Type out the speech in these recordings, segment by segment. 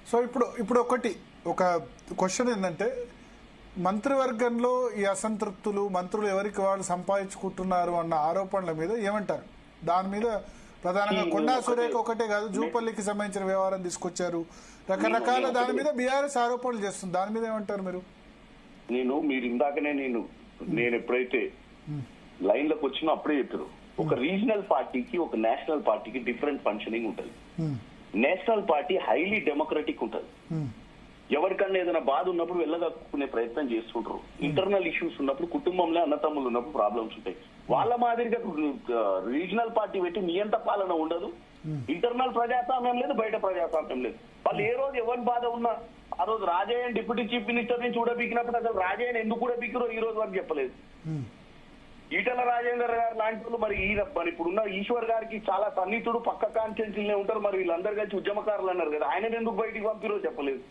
So ఇప్పుడు ఒక question ఏంటంటే, మంత్రివర్గంలో ఈ అసంతృప్తులు, మంత్రులు ఎవరికి వాళ్ళు సంపాదించుకుంటున్నారు అన్న ఆరోపణల మీద ఏమంటారు? దాని మీద ప్రధానంగా కొండా సురేఖ ఒకటే కాదు, జూపల్లికి సంబంధించిన వ్యవహారం తీసుకొచ్చారు, రకరకాల దాని మీద బీఆర్ఎస్ ఆరోపణలు చేస్తుంది. దాని మీద ఏమంటారు మీరు? మీరు ఇందాకనే నేను ఎప్పుడైతే లైన్ లోకి వచ్చినా అప్పుడే చెప్పారు, ఒక రీజనల్ పార్టీకి ఒక నేషనల్ పార్టీకి డిఫరెంట్ ఫంక్షనింగ్ ఉంటుంది. నేషనల్ పార్టీ హైలీ డెమోక్రటిక్ ఉంటుంది. ఎవరికన్నా ఏదైనా బాధ ఉన్నప్పుడు వెళ్ళగక్కునే ప్రయత్నం చేస్తుంటారు. ఇంటర్నల్ ఇష్యూస్ ఉన్నప్పుడు, కుటుంబంలో అన్నతమ్ములు ఉన్నప్పుడు ప్రాబ్లమ్స్ ఉంటాయి. వాళ్ళ మాదిరిగా రీజనల్ పార్టీ పెట్టి నియంత పాలన ఉండదు. ఇంటర్నల్ ప్రజాస్వామ్యం లేదు, బయట ప్రజాస్వామ్యం లేదు. వాళ్ళు ఏ రోజు ఎవరి బాధ ఉన్నా ఆ రోజు రాజయ్య డిప్యూటీ చీఫ్ మినిస్టర్ ని చూడబీకినప్పుడు అసలు రాజయ్యని ఎందుకు కూడా బీకిరో ఈ రోజు వరకు చెప్పలేదు. ఈటల రాజేందర్ గారు లాంటి వాళ్ళు మరి ఇప్పుడున్న ఈశ్వర్ గారికి చాలా సన్నిహితుడు, పక్క కాన్స్టిట్యున్సీలే ఉంటారు. మరి వీళ్ళందరూ కలిసి ఉద్యమకారులు అన్నారు కదా, ఆయన ఎందుకు బయటికి పంపిరో చెప్పలేదు.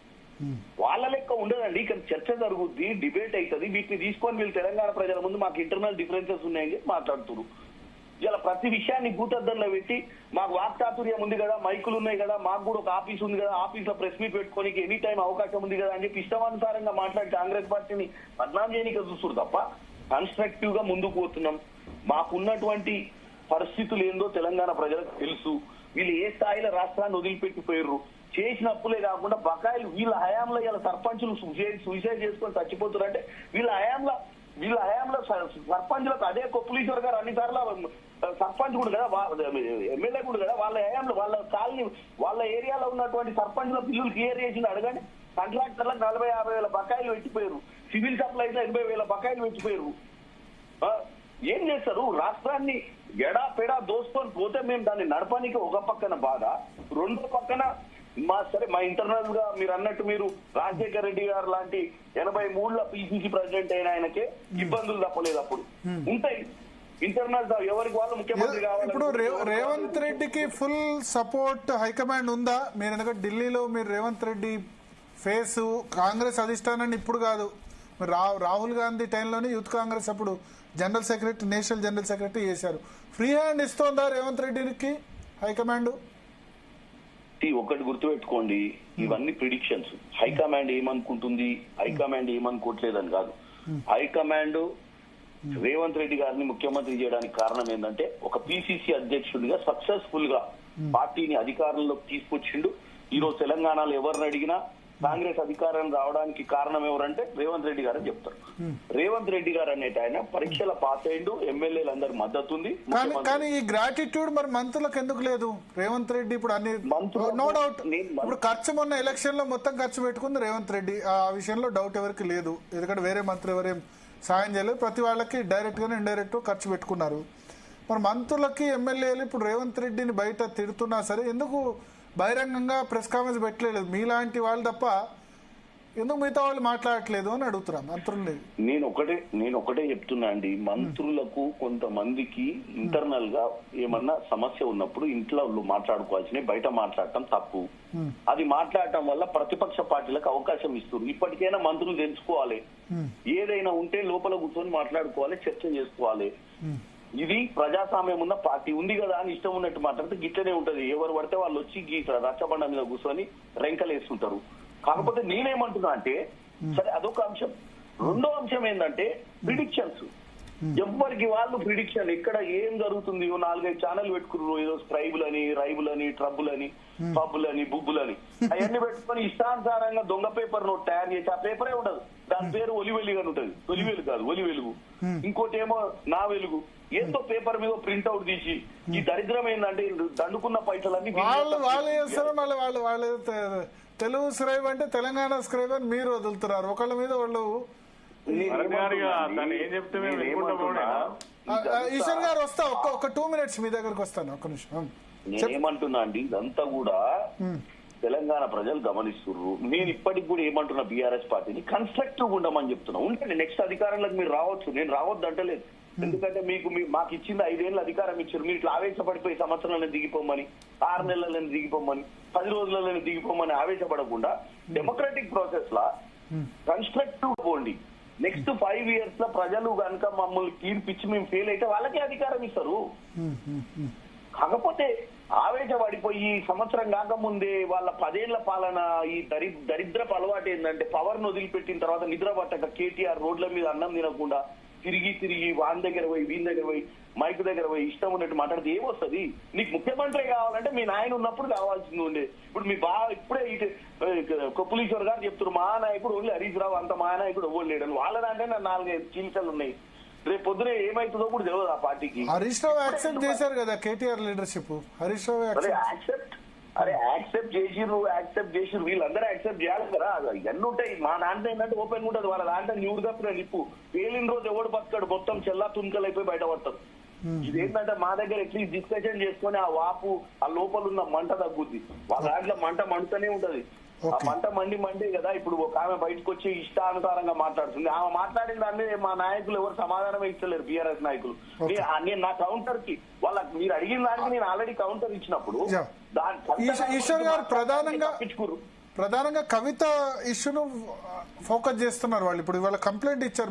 వాళ్ళ లెక్క ఉండదండి. ఇక్కడ చర్చ జరుగుద్ది, డిబేట్ అవుతుంది. వీటిని తీసుకొని వీళ్ళు తెలంగాణ ప్రజల ముందు మాకు ఇంటర్నల్ డిఫరెన్సెస్ ఉన్నాయని చెప్పి మాట్లాడుతున్నారు. ఇలా ప్రతి విషయాన్ని భూతద్దంలో పెట్టి మాకు వాక్చాతుర్యం ఉంది కదా, మైకులు ఉన్నాయి కదా, మాకు కూడా ఒక ఆఫీస్ ఉంది కదా, ఆఫీస్ లో ప్రెస్ మీట్ పెట్టుకోనికి ఎనీ టైం అవకాశం ఉంది కదా అని చెప్పి ఇష్టానుసారంగా మాట్లాడి కాంగ్రెస్ పార్టీని బద్నాం చేయడానికి చూస్తున్నారు తప్ప కన్స్ట్రక్టివ్ గా ముందుకు పోతున్నాం. మాకున్నటువంటి పరిస్థితులు ఏందో తెలంగాణ ప్రజలకు తెలుసు. వీళ్ళు ఏ స్థాయిలో రాష్ట్రాన్ని వదిలిపెట్టిపోయారు, చేసిన అప్పులే కాకుండా బకాయిలు వీళ్ళ హయాంలో ఇలా సర్పంచులు సూసైడ్ చేసుకొని చచ్చిపోతున్నారు. అంటే వీళ్ళ హయాంలో సర్పంచులకు అదే కొప్పులీశ్వర్ గారు అన్నిసార్లు సర్పంచ్ కూడా కదా, ఎమ్మెల్యే కూడా కదా, వాళ్ళ హయాంలో వాళ్ళ కాలనీ వాళ్ళ ఏరియాలో ఉన్నటువంటి సర్పంచుల బిల్లులు క్లియర్ చేసింది అడగండి. కాంట్రాక్టర్లకు 40-50 వేల బకాయిలు పెట్టిపోయారు. సివిల్ సప్లైస్ 80 వేల బకాయిలు పెట్టిపోయారు. ఏం చేస్తారు? రాష్ట్రాన్ని ఎడా పెడా దోసుకొని పోతే మేము దాన్ని నడపడానికి ఒక పక్కన బాధ, రెండో పక్కన మా ఇంటర్నల్ గా మీరు అన్నట్టు మీరు రాజశేఖర రెడ్డి గారు లాంటి 83లో పిసిసి ప్రెసిడెంట్ అయిన ఆయనకే ఇబ్బందులు తప్పలేదు. అప్పుడు ఉంటాయి ఇంటర్నల్ ఎవరికి వాళ్ళు ముఖ్యమంత్రి కావాలి. ఇప్పుడు రేవంత్ రెడ్డికి ఫుల్ సపోర్ట్ హైకమాండ్ ఉందా? మీరు ఎందుకంటే ఢిల్లీలో మీరు రేవంత్ రెడ్డి ఫేస్ కాంగ్రెస్ అధిష్టానాన్ని ఇప్పుడు కాదు, రాహుల్ గాంధీ టైంలోనే యూత్ కాంగ్రెస్ అప్పుడు general secretary, national general secretary చేశారు. ఫ్రీ హ్యాండ్ ఇస్తోందా రేవంత్ రెడ్డికి హైకమాండ్? ఒకటి గుర్తుపెట్టుకోండి, ఇవన్నీ ప్రిడిక్షన్స్. హైకమాండ్ ఏమనుకుంటుంది, హైకమాండ్ ఏమనుకోవట్లేదని కాదు. హైకమాండ్ రేవంత్ రెడ్డి గారిని ముఖ్యమంత్రి చేయడానికి కారణం ఏంటంటే ఒక పిసిసి అధ్యక్షుడిగా సక్సెస్ఫుల్ గా పార్టీని అధికారంలోకి తీసుకొచ్చిండు. ఈ రోజు తెలంగాణలో ఎవరిని అడిగినా కాంగ్రెస్ అధికారం రావడానికి కారణం ఎవరంటే రేవంత్ రెడ్డి గారు అని చెప్తారు. రేవంత్ రెడ్డి గారు అనేట ఆయన పరీక్షల పాస్ అయ్యిండు, ఎమ్మెల్యేలందరి మద్దతు ఉంది. కానీ ఈ గ్రాటిట్యూడ్ మరి మంత్రులకు ఎందుకు లేదు? రేవంత్ రెడ్డి ఇప్పుడు అన్ని నో డౌట్, ఇప్పుడు ఖర్చు మొన్న ఎలక్షన్ లో మొత్తం ఖర్చు పెట్టుకుంది రేవంత్ రెడ్డి, ఆ విషయంలో డౌట్ ఎవరికి లేదు. ఎందుకంటే వేరే మంత్రులు ఎవరేం సాయం చేయలేదు, ప్రతి వాళ్ళకి డైరెక్ట్ గానే ఇండైరెక్ట్ ఖర్చు పెట్టుకున్నారు. మరి మంత్రులకి ఎమ్మెల్యేలు ఇప్పుడు రేవంత్ రెడ్డిని బయట తిడుతున్నా సరే ఎందుకు బహిరంగంగా ప్రెస్ కాన్ఫరెన్స్ పెట్టలేదు? మీలాంటి వాళ్ళు తప్ప ఎందుకు మిగతా వాళ్ళు మాట్లాడట్లేదు అని అడుగుతున్నా మంత్రుల్ని. నేను ఒకటే చెప్తున్నా అండి, మంత్రులకు కొంతమందికి ఇంటర్నల్ గా ఏమన్నా సమస్య ఉన్నప్పుడు ఇంట్లో మాట్లాడుకోవాల్సిన, బయట మాట్లాడటం తప్పు. అది మాట్లాడటం వల్ల ప్రతిపక్ష పార్టీలకు అవకాశం ఇస్తుంది. ఇప్పటికైనా మంత్రులు తెలుసుకోవాలి, ఏదైనా ఉంటే లోపల కూర్చొని మాట్లాడుకోవాలి, చర్చ చేసుకోవాలి. ఇది ప్రజాస్వామ్యం ఉన్న పార్టీ ఉంది కదా అని ఇష్టం ఉన్నట్టు మాట్లాడితే గిట్లనే ఉంటది. ఎవరు పడితే వాళ్ళు వచ్చి రచ్చబండ మీద కూర్చొని రెంకలు వేస్తుంటారు. కాకపోతే నేనేమంటున్నా అంటే, సరే అదొక అంశం. రెండో అంశం ఏంటంటే ప్రిడిక్షన్స్. ఎవరికి వాళ్ళు ప్రిడిక్షన్, ఎక్కడ ఏం జరుగుతుంది, 4-5 ఛానల్ పెట్టుకున్నారు. ఏదో స్క్రైబులని, రైబులని, ట్రబ్బులని, పబ్బులని, బుబ్బులని అవన్నీ పెట్టుకొని ఇష్టానుసారంగా దొంగ పేపర్ నోట్ తయారు చేసి, ఆ పేపరే ఉండదు, దాని పేరు ఒలివెలుగు అని ఉంటుంది. ఒలివెలుగు కాదు, ఒలి వెలుగు. ఇంకోటి ఏమో నా వెలుగు. ఎంతో పేపర్ మీద ప్రింట్ అవుట్ తీసి, ఈ దరిద్రం ఏంటంటే దండుకున్న పైసలన్నీ వాళ్ళు చేస్తారు. మళ్ళీ వాళ్ళు తెలుగు స్క్రైబ్ అంటే తెలంగాణ స్క్రైబ్ అని మీరు వదులుతున్నారు ఒకళ్ళ మీద వాళ్ళు. ఈశ్వర్ గారు వస్తా, ఒక 2 minutes మీ దగ్గరకు వస్తాను, ఒక్క నిమిషం. నేనేమంటున్నా అండి, ఇదంతా కూడా తెలంగాణ ప్రజలు గమనిస్తున్నారు. నేను ఇప్పటికి కూడా ఏమంటున్నా, బీఆర్ఎస్ పార్టీని కన్స్ట్రక్టివ్ ఉండమని చెప్తున్నా. ఉంటే నెక్స్ట్ అధికారంలోకి మీరు రావచ్చు, నేను రావద్దు అంటలేదు. ఎందుకంటే మాకు ఇచ్చింది 5 ఏళ్ళు అధికారం ఇచ్చారు. మీరు ఇట్లా ఆవేశపడిపోయి సంవత్సరాలను దిగిపోమని, 6 నెలలను దిగిపోమని, 10 రోజులను దిగిపోమని ఆవేశపడకుండా డెమోక్రటిక్ ప్రాసెస్ లా కన్స్ట్రక్టివ్ పోండి. నెక్స్ట్ 5 years లో ప్రజలు కనుక మమ్మల్ని తీర్పిచ్చి మేము ఫెయిల్ అయితే వాళ్ళకే అధికారం ఇస్తారు. కాకపోతే ఆవేశపడిపోయి సంవత్సరం కాకముందే వాళ్ళ 10 ఏళ్ల పాలన ఈ దరిద్రపు అలవాటు ఏంటంటే పవర్ ను వదిలిపెట్టిన తర్వాత నిద్ర పట్టక కేటీఆర్ రోడ్ల మీద అన్నం తినకుండా తిరిగి వాని దగ్గర పోయి వీని దగ్గర పోయి మైక్ దగ్గర పోయి ఇష్టం ఉన్నట్టు మాట్లాడితే ఏమొస్తుంది? నీకు ముఖ్యమంత్రి కావాలంటే మీ నాయన ఉన్నప్పుడు కావాల్సింది ఉండే. ఇప్పుడు మీ ఇప్పుడే కొప్పులీశ్వర్ గారు చెప్తున్నారు మా నాయకుడు ఓన్లీ హరీష్ రావు, అంత మా నాయకుడు ఎవరు లేడని. వాళ్ళ దాంట్లో 4 చీలికలు ఉన్నాయి. రేపు పొద్దున ఏమైతుందో కూడా తెలియదు ఆ పార్టీకి. హరీష్ రావు యాక్సెప్ట్ చేశారు కదా కేటీఆర్ లీడర్షిప్. హరీష్ రావు యాక్సెప్ట్ చేసిర్రు వీళ్ళందరూ యాక్సెప్ట్ చేయాలి కదా. ఇవన్నీ ఉంటాయి. మా దాంట్లో ఏంటంటే ఓపెన్ ఉంటుంది, వాళ్ళ దాంట్లో న్యూడ్ తప్పిన నిప్పు పేలిన రోజు ఎవడు బతకాడు, మొత్తం చెల్లా తుణుకలు అయిపోయి బయటపడతారు. ఇదేంటంటే మా దగ్గర అట్లీస్ట్ డిస్కషన్ చేసుకొని ఆ వాపు ఆ లోపల ఉన్న మంట తగ్గుద్ది. వాళ్ళ దాంట్లో మంట మండుతూనే ఉంటది. ఆ మంట మండి కదా. ఇప్పుడు ఒక ఆమె బయటకు వచ్చి ఇష్టానుసారంగా మాట్లాడుతుంది. ఆమె మాట్లాడిన దాన్ని మా నాయకులు ఎవరు సమాధానం ఇస్తలేరు. బీఆర్ఎస్ నాయకులు నేను నా కౌంటర్ కి వాళ్ళకి మీరు అడిగిన దానికి నేను ఆల్రెడీ కౌంటర్ ఇచ్చినప్పుడు ఈశ్వర్ గారు ప్రధానంగా కవిత ఇష్యూను ఫోకస్ చేస్తున్నారు వాళ్ళు. ఇప్పుడు ఇవాళ కంప్లైంట్ ఇచ్చారు.